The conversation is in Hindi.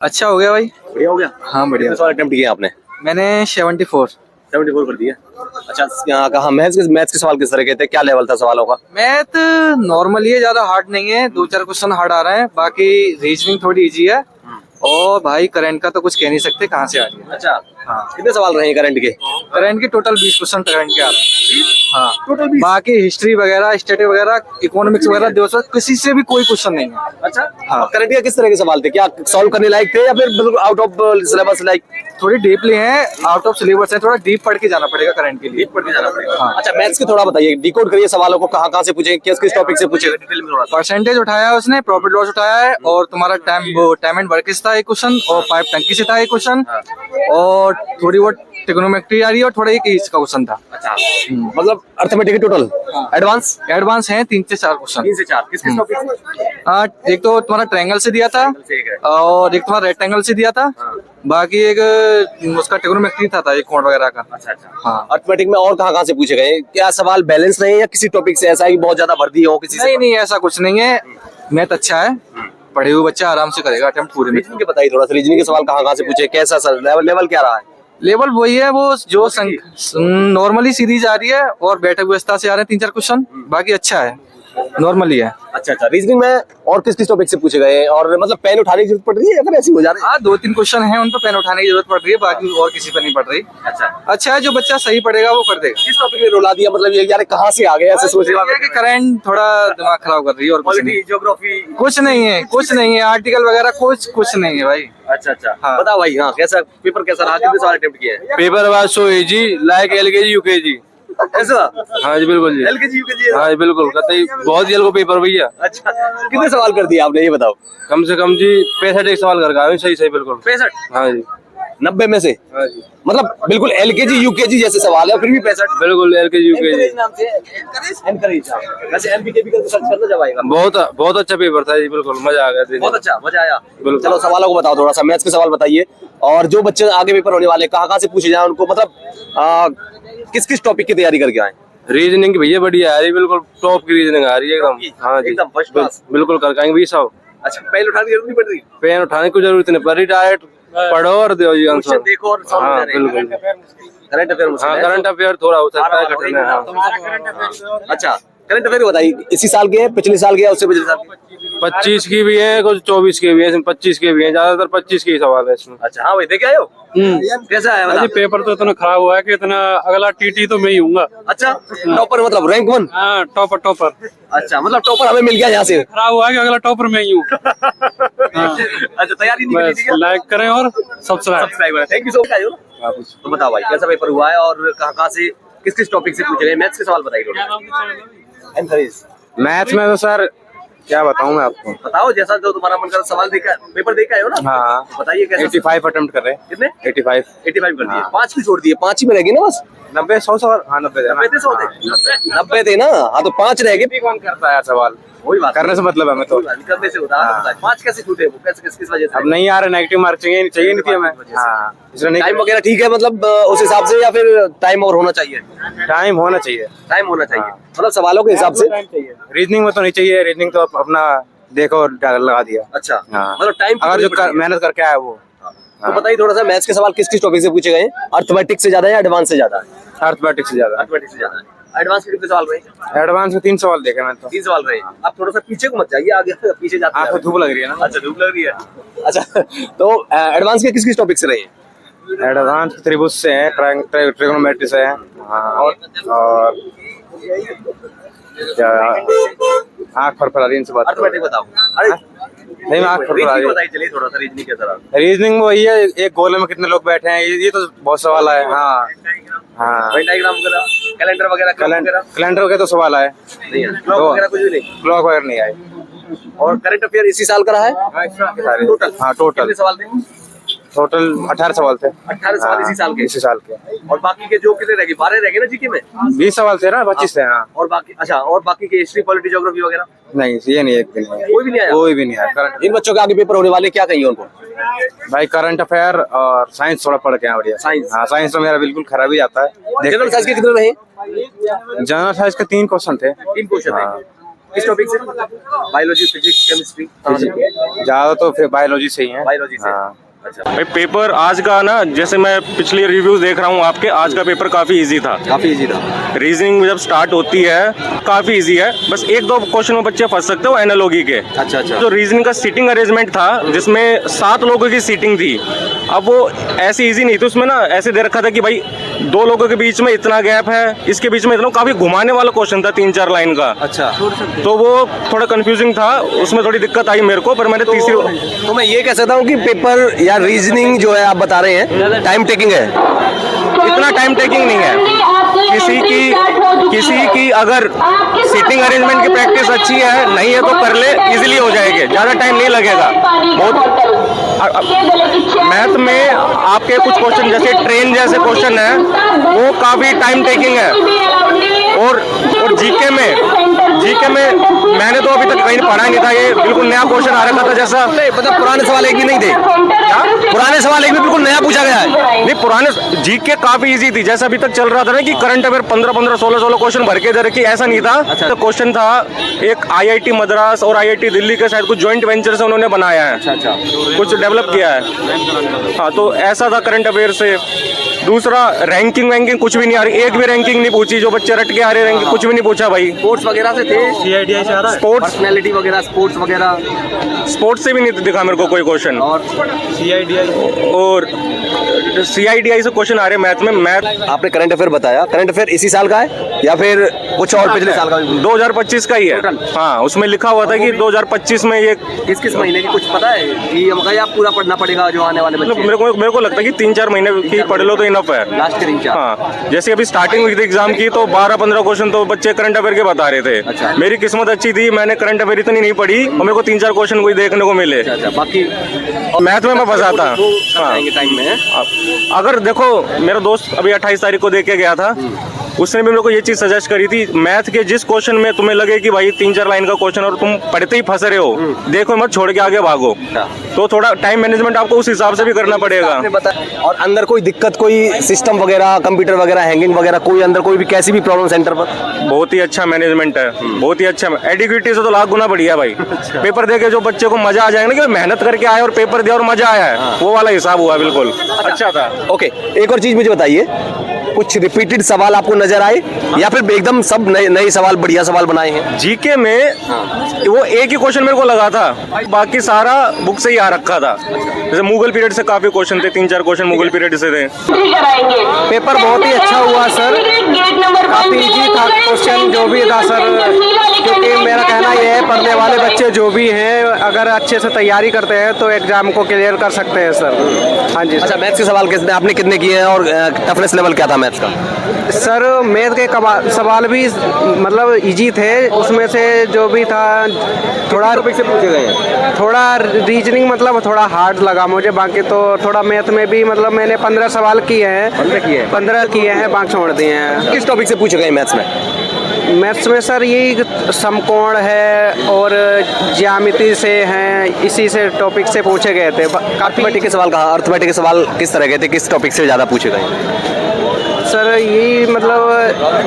अच्छा हो गया भाई। बढ़िया हो गया। हाँ बढ़िया। कितने सवाल अटेम्प्ट किए आपने? मैंने 74। 74 कर दिए। अच्छा, कहाँ मैथ्स के सवाल किस तरह के थे? क्या लेवल था सवालों का? मैथ नॉर्मली है, ज्यादा हार्ड नहीं है, दो चार क्वेश्चन हार्ड आ रहे हैं, बाकी रीजनिंग थोड़ी इजी है। और भाई करंट का तो कुछ कह नहीं सकते कहाँ से आ रही है। अच्छा, हाँ, कितने सवाल रहे हैं करंट के? करंट के टोटल 20 क्वेश्चन करंट के आ रहे हैं। हाँ, टोटल 20? बाकी हिस्ट्री वगैरह, स्टैटिक वगैरह, इकोनॉमिक्स वगैरह, दोस्तों किसी से भी कोई क्वेश्चन नहीं है। अच्छा, हाँ। और करंट के किस तरह के सवाल थे? क्या सॉल्व करने लायक थे या फिर बिल्कुल आउट ऑफ सिलेबस लाइक? थोड़ी डीपली है, आउट ऑफ सिलेबस है, थोड़ा डीप पढ़ के जाना पड़ेगा करंट के लिए। डीप पढ़ के जाना पड़ेगा। हाँ। अच्छा, मैथ्स के थोड़ा बताइए, डिकोड करिए सवालों को, कहाँ कहाँ से पूछे, किस किस टॉपिक से पूछे, डिटेल में थोड़ा सा। परसेंटेज उठाया है उसने, प्रॉफिट लॉस उठाया है, और तुम्हारा टाइम एंड वर्क था एक क्वेश्चन, और पाइप टंकी से था एक क्वेश्चन, और थोड़ी बहुत ट्रिग्नोमेट्री आ रही है, और थोड़ा एक इसका क्वेश्चन था। अच्छा, मतलब अर्थमेटिक टोटल एडवांस है 3 से 4 क्वेश्चन। 3 से 4 किस किस टॉपिक से? एक तो तुम्हारा ट्रायंगल से दिया था, ठीक है। और एक तुम्हारा रेक्टेंगल से दिया था, बाकी एक उसका ट्रिग्नोमेट्री था एक कोण वगैरह का। अच्छा अच्छा। हाँ। अर्थमेटिक में और कहाँ कहाँ से पूछे गए? क्या सवाल बैलेंस रहे या किसी टॉपिक से ऐसा ही बहुत ज्यादा भर दिए हो किसी से? नहीं नहीं, ऐसा कुछ नहीं है, मैथ अच्छा है, पढ़े हुए बच्चा आराम से करेगा अटेम्प्ट पूरे में। रीजनिंग के बताइए थोड़ा सा, रीजनिंग के सवाल कहाँ कहाँ से पूछे, कैसा सर लेवल क्या रहा है? लेवल वही है, वो जो नॉर्मली सीरीज आ रही है, और बैठक व्यवस्था से आ रहे हैं 3-4 क्वेश्चन, बाकी अच्छा है, नॉर्मली है। अच्छा अच्छा, रीजनिंग में और किस किस टॉपिक से पूछे गए? और मतलब पेन उठाने की जरूरत पड़ रही है या फिर ऐसी हो जा रही है? हाँ, 2-3 क्वेश्चन है, उन पर पेन उठाने की जरूरत पड़ रही है, बाकी और किसी पर नहीं पड़ रही। अच्छा, अच्छा है, जो बच्चा सही पढ़ेगा वो कर देगा। किस टॉपिक ने रुला दिया, मतलब ये यार कहाँ से आ गए ऐसे सोच रहे कि करंट थोड़ा दिमाग खराब कर रही है, और कुछ नहीं। ज्योग्राफी? कुछ नहीं है, कुछ नहीं है, आर्टिकल वगैरह कुछ नहीं है भाई। अच्छा अच्छा, हाँ। बताओ भाई। हाँ, कैसा पेपर कैसा रहा? कितने सवाल अटेम्प्ट किए हैं? Paper was so easy like LKG UKG. ऐसा? हाँ जी बिल्कुल जी। LKG UKG? हाँ जी बिल्कुल, कतई बहुत जल्द को पेपर भैया। अच्छा, कितने सवाल कर दिए आपने ये बताओ? कम से कम जी 65 एक सवाल कर गए। सही सही बिल्कुल। 65? हाँ जी 90 में से? हाँ जी मतलब बिल्कुल एलकेजी यूकेजी जैसे सवाल है, फिर भी 65? बिल्कुल एलकेजी यूकेजी। नाम से एनकरेज। वैसे एमपीके का सर्च करना जब आएगा। बहुत अच्छा पेपर था जी, बिल्कुल मजा आ गया। बहुत अच्छा, मजा आया। बिल्कुल। चलो सवालों को बताओ थोड़ा सा, मैथ्स के सवाल बताइए, और जो बच्चे आगे पेपर होने वाले कहाँ कहाँ से पूछे जाए उनको, मतलब किस किस टॉपिक की तैयारी करके आए? रीजनिंग भैया बढ़िया आ रही, बिल्कुल टॉप की रीजनिंग आ रही है एकदम। हाँ जी एकदम फर्स्ट क्लास। बिल्कुल कर पाएंगे भैया सब। अच्छा, पहले उठाने की जरूरत नहीं पड़ रही? पेन उठाने की जरूरत नहीं पड़ रही, डायरेक्ट पढ़ो और दो जी आंसर। क्वेश्चन देखो और सॉल्व हाँ करें। बिल्कुल। करंट अफेयर मुश्किल हाँ है। करंट अफेयर थोड़ा हो सकता है कठिन है। हाँ। अच्छा, करंट अफेयर बताइए, इसी साल के हैं, पिछले साल के या उससे पिछले साल के? 25 की भी है, कुछ 24 की भी है, इसमें 25 के भी है, ज्यादातर 25 के ही सवाल है इसमें। अच्छा, हाँ भाई देखे आए हो? कैसा है अजी मतलब? पेपर तो इतना खराब हुआ है कि इतना अगला टीटी तो मैं ही हूँगा। अच्छा, टॉपर मतलब रैंक 1? हाँ टॉपर अच्छा, मतलब टॉपर हमें मिल गया यहाँ से। खराब हुआ है कि अगला टॉपर मैं ही हूँ। अच्छा, तैयारी नहीं बस की? लाइक करें और subscribe. Subscribe, thank you so much. तो बताओ भाई, कैसा पेपर हुआ है और कहाँ कहाँ से किस किस टॉपिक से पूछे गए? मैथ्स के सवाल बताइए थोड़ा। एनकरेज। मैथ्स में तो सर क्या बताऊं मैं आपको। बताओ जैसा जो तुम्हारा मन कर, सवाल देखा, पेपर देखा है हो ना? हाँ बताइए कैसा? 85 अटेम्प्ट कर रहे हैं। कितने? 85 कर दिए। हाँ। 5 भी छोड़ दिए, 5 ही में रह गई ना बस। 90 100 सवाल। हाँ 90 थे ना। 90 थे ना? हाँ, तो 5 रह गए। कौन करता है सवाल, वही बात करने से मतलब है हमें तो। निकलने से होता है। 5 कैसे छूटे वो? कैसे किस वजह से? अब नहीं आ रहे, नेगेटिव मार्क चाहिए नहीं थी हमें। हाँ इसलिए नहीं। टाइम वगैरह ठीक है मतलब उस हिसाब से, या फिर टाइम और होना चाहिए? टाइम होना चाहिए। टाइम होना चाहिए मतलब सवालों के हिसाब से। रीजनिंग में तो नहीं चाहिए, रीजनिंग तो अपना देखो लगा दिया। अच्छा, हाँ। मतलब टाइम अगर जो मेहनत करके आया वो। तो बताइए थोड़ा सा, मैथ्स के सवाल किस किस टॉपिक से पूछे गए? अर्थमेटिक से ज्यादा है या एडवांस से ज्यादा है? अर्थमेटिक से ज्यादा। अर्थमेटिक से ज्यादा है। एडवांस के कितने सवाल रहे? एडवांस में 3 सवाल देखे मैंने तो। 3 सवाल रहे। आप थोड़ा सा पीछे को मत जाइए, आगे पीछे जाते आपको धूप लग रही है ना। अच्छा, धूप लग रही है। अच्छा, तो एडवांस के किस किस टॉपिक से रहे? एडवांस त्रिभुज से है, ट्रिग्नोमेट्री से है। हाँ, और क्या आँख फरफरारी से बात। अर्थमेटिक बताओ। अरे नहीं, आँख फरफरारी। बताइए चलिए थोड़ा सा, रीजनिंग के तरह। रीजनिंग में वही है, एक गोले में कितने लोग बैठे हैं, ये तो बहुत सवाल है। हाँ हाँ, वेन डायग्राम वगैरह, कैलेंडर वगैरह, कैलेंडर के तो सवाल है। नहीं है, क्लॉक वगैरह कुछ भी नहीं। क्लॉक वगैरह नहीं आए। और करंट अफेयर इसी साल का रहा है? टोटल? हाँ टोटल कितने सवाल थे? टोटल 18 सवाल थे। 18 सवाल इसी साल के? इसी साल के। और बाकी के जो कितने रह गए? 12 रह गए ना जीके में? 20 सवाल थे ना, 25 थे। हाँ, और बाकी, अच्छा, और बाकी के हिस्ट्री, पॉलिटी, ज्योग्राफी वगैरह नहीं ये नहीं, एक भी नहीं, कोई भी नहीं आया? कोई भी नहीं आया। करंट इन बच्चों के आगे पेपर होने वाले, क्या कहिए उनको? भाई करंट अफेयर और साइंस थोड़ा पढ़ के आए बढ़िया। साइंस? हाँ साइंस तो मेरा बिल्कुल खराब ही आता है। जनरल साइंस के कितने रहे? जनरल साइंस के 3 क्वेश्चन थे। 3 क्वेश्चन हाँ। थे। किस टॉपिक से? Biology, physics, chemistry? ज्यादा तो फिर बायोलॉजी से ही है। बायोलॉजी से। हाँ। अच्छा, भाई पेपर आज का ना, जैसे मैं पिछले रिव्यूज देख रहा हूँ आपके, आज का पेपर काफी इजी था। काफी इजी था। रीजनिंग जब स्टार्ट होती है काफी इजी है, बस एक दो क्वेश्चन में बच्चे फंस सकते हो एनालॉजी के। अच्छा अच्छा। जो रीजनिंग का सीटिंग अरेंजमेंट था जिसमें 7 लोगों की सीटिंग थी, अब वो ऐसी इजी नहीं थी। उसमें ना ऐसे दे रखा था कि भाई 2 लोगों के बीच में इतना गैप है, इसके बीच में इतना, काफी घुमाने वाला क्वेश्चन था 3-4 लाइन का। अच्छा, तो वो थोड़ा कंफ्यूजिंग था, उसमें थोड़ी दिक्कत आई मेरे को, पर मैंने तीसरी। तो मैं ये कह सकता हूँ कि पेपर या रीजनिंग जो है आप बता रहे हैं टाइम टेकिंग है? इतना टाइम टेकिंग नहीं है। किसी की अगर सीटिंग अरेंजमेंट की प्रैक्टिस अच्छी है, नहीं है तो कर ले, इजीली हो जाएगी, ज़्यादा टाइम नहीं लगेगा। मैथ में आपके कुछ क्वेश्चन जैसे ट्रेन जैसे क्वेश्चन है वो काफ़ी टाइम टेकिंग है। और जीके में मैंने तो अभी तक कहीं पढ़ा नहीं था, ये बिल्कुल नया क्वेश्चन आ रखा था। जैसा मतलब पुराने सवाल एक भी नहीं थे क्या? पुराने सवाल एक भी बिल्कुल नया पूछा गया है? नहीं, पुराने जीके काफी इजी थी, जैसा अभी तक चल रहा था ना कि करंट अफेयर 15-15, 16-16 क्वेश्चन भर के दे रखी, ऐसा नहीं था। तो क्वेश्चन था एक IIT मद्रास और IIT दिल्ली के शायद कुछ जॉइंट वेंचर से उन्होंने बनाया है। अच्छा, कुछ डेवलप किया है। हाँ, तो ऐसा था करंट अफेयर से। दूसरा रैंकिंग वैंकिंग कुछ भी नहीं आ रही, एक भी रैंकिंग नहीं पूछी, जो बच्चे रट के आ रहे रैंकिंग कुछ भी नहीं पूछा भाई। स्पोर्ट्स वगैरह से थे? CIDI से आ रहा है। स्पोर्ट्स पर्सनैलिटी वगैरह, स्पोर्ट्स वगैरह? स्पोर्ट्स से भी नहीं दिखा मेरे को कोई क्वेश्चन। और CIDI से क्वेश्चन आ रहे मैथ में। मैथ आपने करंट अफेयर बताया, करंट अफेयर इसी साल का है या फिर कुछ और पिछले साल का? 2025 का ही है। हाँ, उसमें लिखा हुआ था कि 2025 में ये किस किस महीने की कुछ पता है कि हमका या पूरा पढ़ना पड़ेगा जो आने वाले मतलब बच्चे? मेरे को लगता है कि 3-4 महीने की पढ़ लो तो इनफ है। लास्ट के 3-4? हाँ, जैसे अभी स्टार्टिंग हुई थी एग्जाम की तो 12-15 क्वेश्चन तो बच्चे करंट अफेयर के बता रहे थे। अच्छा। मेरी किस्मत अच्छी थी, मैंने करंट अफेयर इतनी नहीं पढ़ी और मेरे को 3-4 क्वेश्चन कोई देखने को मिले। अच्छा, बाकी मैथ में मैं फंसा था। हाँ, टाइम में अगर देखो मेरा दोस्त अभी 28 तारीख को दे के गया था, उसने भी मेरे को ये चीज सजेस्ट करी थी, मैथ के जिस क्वेश्चन में तुम्हें लगे कि भाई 3-4 लाइन का क्वेश्चन और तुम पढ़ते ही फंस रहे हो, देखो मत, छोड़ के आगे भागो। तो थोड़ा टाइम मैनेजमेंट आपको उस हिसाब से भी करना पड़ेगा। आपने बताया। और अंदर कोई दिक्कत, कोई सिस्टम वगैरह, कंप्यूटर वगैरह हैंगिंग वगैरह, कोई अंदर कोई भी कैसी भी प्रॉब्लम सेंटर पर? बहुत ही अच्छा मैनेजमेंट है, बहुत ही अच्छा। एडिक्विटी से तो लाख गुना बढ़िया भाई। पेपर दे के जो बच्चे को मजा आ जाएगा ना कि मेहनत करके आए और पेपर दिया और मजा आया है, वो वाला हिसाब हुआ बिल्कुल अच्छा था। ओके, एक और चीज मुझे बताइए, कुछ रिपीटेड सवाल आपको नजर आए या फिर एकदम सब नए सवाल, बढ़िया सवाल बनाए हैं? जीके में वो एक ही क्वेश्चन मेरे को लगा था, बाकी सारा बुक से ही आ रखा था। जैसे मुगल पीरियड से काफी क्वेश्चन थे, 3-4 क्वेश्चन मुगल पीरियड से थे। पेपर बहुत ही अच्छा हुआ सर, काफी इजी था क्वेश्चन जो भी था सर, क्योंकि मेरा कहना यह है पढ़ने वाले बच्चे जो भी हैं अगर अच्छे से तैयारी करते हैं तो एग्जाम को क्लियर कर सकते हैं सर। हाँ जी अच्छा, सर। मैथ्स के सवाल कितने आपने कितने किए हैं और टफनेस लेवल क्या था मैथ्स का? सर मैथ के सवाल भी मतलब इजी थे, उसमें से जो भी था थोड़ा से पूछे गए हैं? थोड़ा रीजनिंग मतलब थोड़ा हार्ड लगा मुझे, बाकी तो थोड़ा मैथ में भी मतलब मैंने 15 सवाल किए हैं। 15 किए हैं, बाकी छोड़ दिए हैं। किस टॉपिक से पूछे गए मैथ्स में? मैथ्स में सर यही समकोण है और ज्यामिति से हैं, इसी से टॉपिक से पूछे गए थे। अर्थमेटिक के सवाल कहाँ, अर्थमेटिक के सवाल किस तरह के थे, किस टॉपिक से ज़्यादा पूछे गए? सर यही मतलब